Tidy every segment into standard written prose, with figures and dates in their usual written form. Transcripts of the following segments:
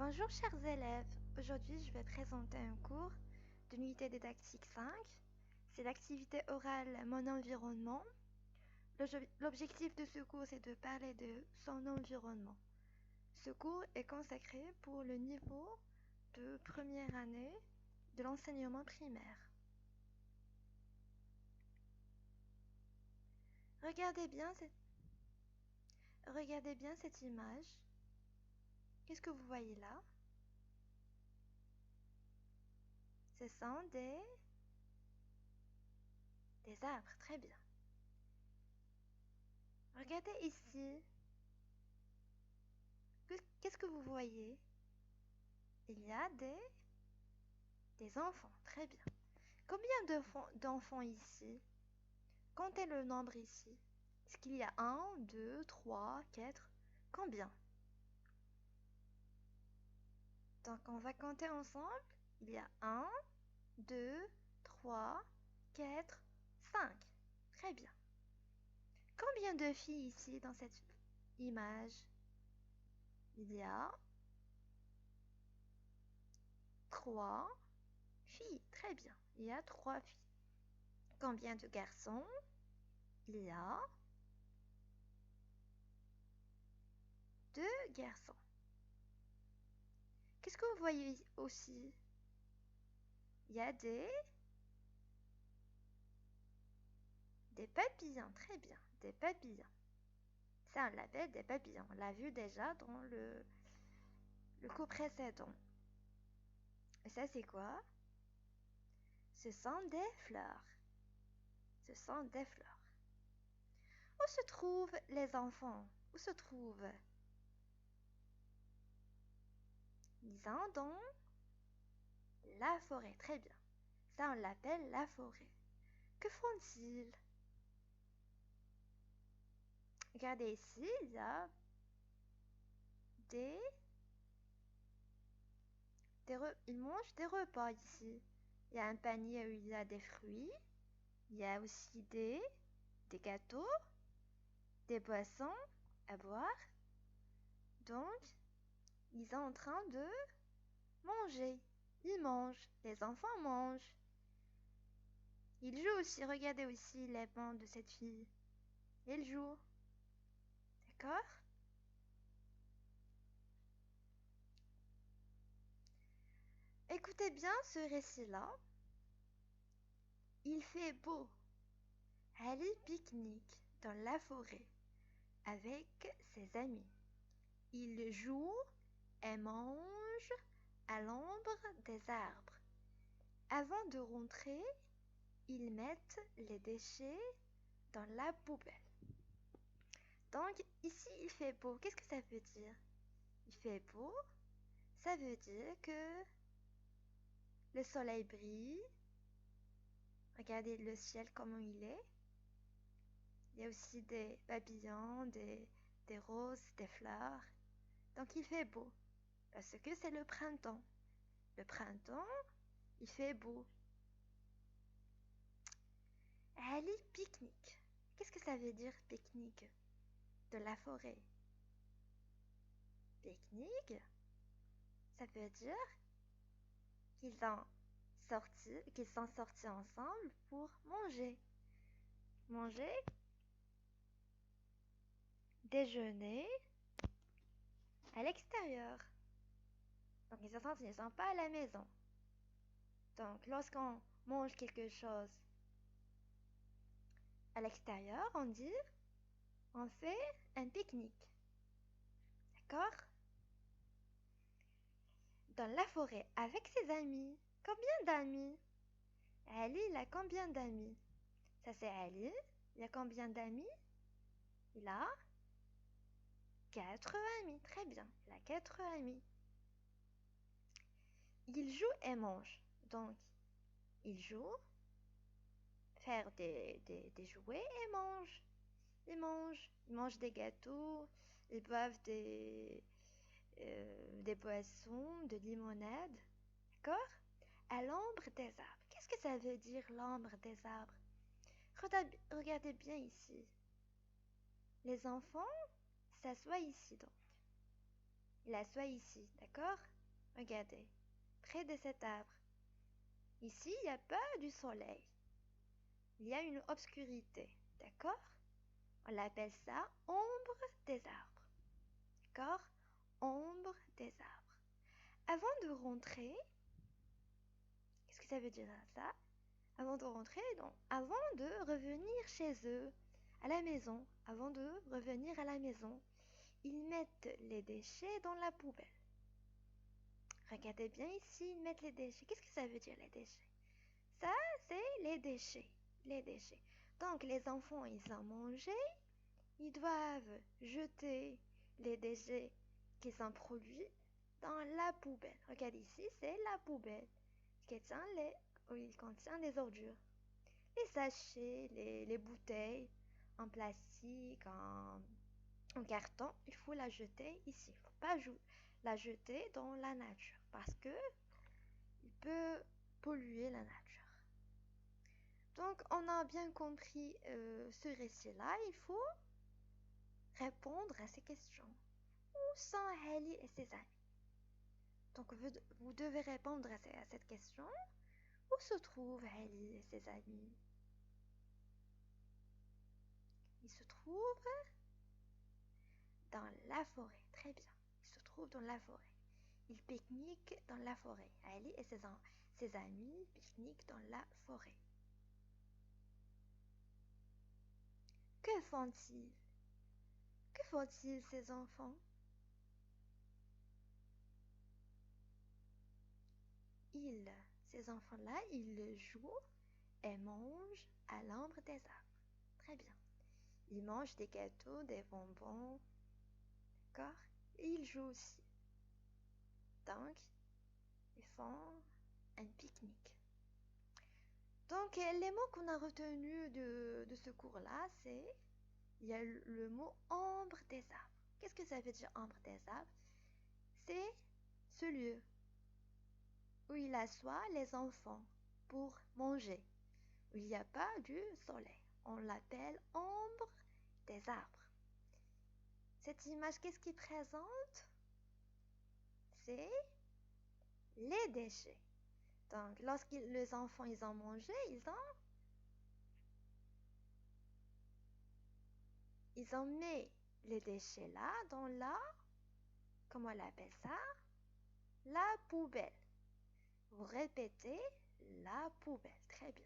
Bonjour chers élèves, aujourd'hui je vais présenter un cours de l'unité didactique 5. C'est l'activité orale Mon environnement. L'objectif de ce cours c'est de parler de son environnement. Ce cours est consacré pour le niveau de première année de l'enseignement primaire. Regardez bien cette image. Qu'est-ce que vous voyez là? Ce sont des arbres, très bien. Regardez ici. Qu'est-ce que vous voyez? Il y a des enfants, très bien. Combien d'enfants ici? Comptez le nombre ici. Est-ce qu'il y a 1, 2, 3, 4? Combien? Donc on va compter ensemble. Il y a 1, 2, 3, 4, 5. Très bien. Combien de filles ici dans cette image? Il y a 3 filles. Très bien. Il y a 3 filles. Combien de garçons? Il y a 2 garçons. Qu'est-ce que vous voyez aussi? Il y a des papillons, très bien, des papillons. Ça, on l'appelle des papillons. On l'a vu déjà dans le cours précédent. Et ça, c'est quoi? Ce sont des fleurs. Ce sont des fleurs. Où se trouvent les enfants? Où se trouvent? Ils sont dans la forêt, très bien. Ça, on l'appelle la forêt. Que font-ils? Regardez ici, il y a ils mangent des repas ici. Il y a un panier où il y a des fruits. Il y a aussi des gâteaux, des boissons à boire. Donc, ils sont en train de manger. Ils mangent. Les enfants mangent. Ils jouent aussi. Regardez aussi les mains de cette fille. Ils jouent. D'accord? Écoutez bien ce récit-là. Il fait beau. Ali pique-nique dans la forêt avec ses amis. Il joue et mange à l'ombre des arbres. Avant de rentrer, ils mettent les déchets dans la poubelle. Donc ici, il fait beau. Qu'est-ce que ça veut dire? Il fait beau, ça veut dire que le soleil brille. Regardez le ciel comment il est. Il y a aussi des papillons, des roses, des fleurs. Donc il fait beau parce que c'est le printemps. Le printemps, il fait beau. Ali pique-nique. Qu'est-ce que ça veut dire pique-nique? De la forêt. Pique-nique, ça veut dire qu'ils sont sortis ensemble pour manger. Manger, déjeuner à l'extérieur. Donc ils ne sont pas à la maison. Donc lorsqu'on mange quelque chose à l'extérieur, on fait un pique-nique. D'accord? Dans la forêt avec ses amis. Combien d'amis? Ali, il a combien d'amis? Ça c'est Ali. Il a combien d'amis? Il a 4 amis. Très bien. Il a 4 amis. Il joue et mange. Donc, il joue, faire des jouets et mange. Ils mangent des gâteaux, ils boivent des boissons, de limonade. D'accord? À l'ombre des arbres. Qu'est-ce que ça veut dire l'ombre des arbres? Regardez bien ici. Les enfants s'assoient ici donc. Il assoit ici, d'accord? Regardez, près de cet arbre. Ici, il n'y a pas du soleil. Il y a une obscurité, d'accord? On l'appelle ça ombre des arbres, d'accord? Ombre des arbres. Avant de rentrer, qu'est-ce que ça veut dire ça? Avant de rentrer, donc, avant de revenir chez eux, à la maison, avant de revenir à la maison, ils mettent les déchets dans la poubelle. Regardez bien ici, ils mettent les déchets. Qu'est-ce que ça veut dire les déchets? Ça, c'est les déchets. Les déchets. Donc, les enfants, ils ont mangé, ils doivent jeter les déchets qu'ils ont produits dans la poubelle. Regarde ici, c'est la poubelle il contient les ordures. Les sachets, les bouteilles en plastique, en carton, il faut la jeter ici. Il ne faut pas la jeter dans la nature parce que il peut polluer la nature. Donc, on a bien compris ce récit-là. Il faut répondre à ces questions. Où sont Ali et ses amis? Donc, vous devez répondre à cette question. Où se trouvent Ali et ses amis? Ils se trouvent dans la forêt. Très bien. Ils se trouvent dans la forêt. Ils pique-niquent dans la forêt. Ali et ses amis pique-niquent dans la forêt. Que font-ils? Que font-ils ces enfants? Ces enfants-là, ils jouent et mangent à l'ombre des arbres. Très bien. Ils mangent des gâteaux, des bonbons, d'accord? Et ils jouent aussi. Donc, ils font un pique-nique. Donc, les mots qu'on a retenus de ce cours-là, c'est, il y a le mot ombre des arbres. Qu'est-ce que ça veut dire ombre des arbres? C'est ce lieu où il assoit les enfants pour manger, où il n'y a pas du soleil. On l'appelle ombre des arbres. Cette image, qu'est-ce qu'il présente? C'est les déchets. Donc, lorsque les enfants ils ont mangé, ils ont mis les déchets là dans comment on l'appelle ça? La poubelle. Vous répétez la poubelle. Très bien.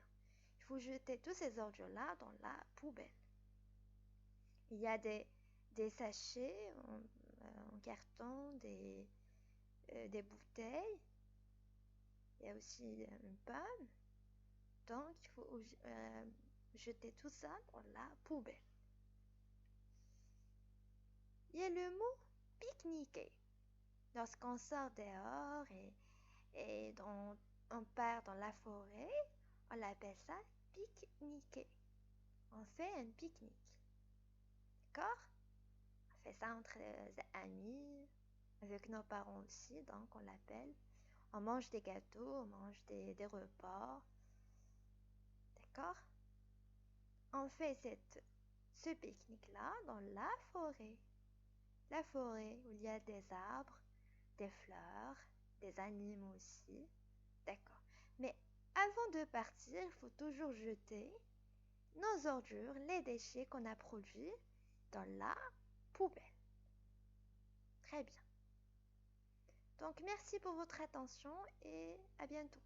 Il faut jeter tous ces ordures-là dans la poubelle. Il y a des sachets en carton, des bouteilles. Il y a aussi une pomme. Donc, il faut jeter tout ça dans la poubelle. Il y a le mot pique-niquer. Lorsqu'on sort dehors et on part dans la forêt, on l'appelle ça pique-niquer. On fait un pique-nique. D'accord? On fait ça entre amis, avec nos parents aussi, donc on l'appelle. On mange des gâteaux, on mange des repas. D'accord? On fait ce pique-nique-là dans la forêt. La forêt où il y a des arbres, des fleurs, des animaux aussi. D'accord. Mais avant de partir, il faut toujours jeter nos ordures, les déchets qu'on a produits dans la poubelle. Très bien. Donc, merci pour votre attention et à bientôt.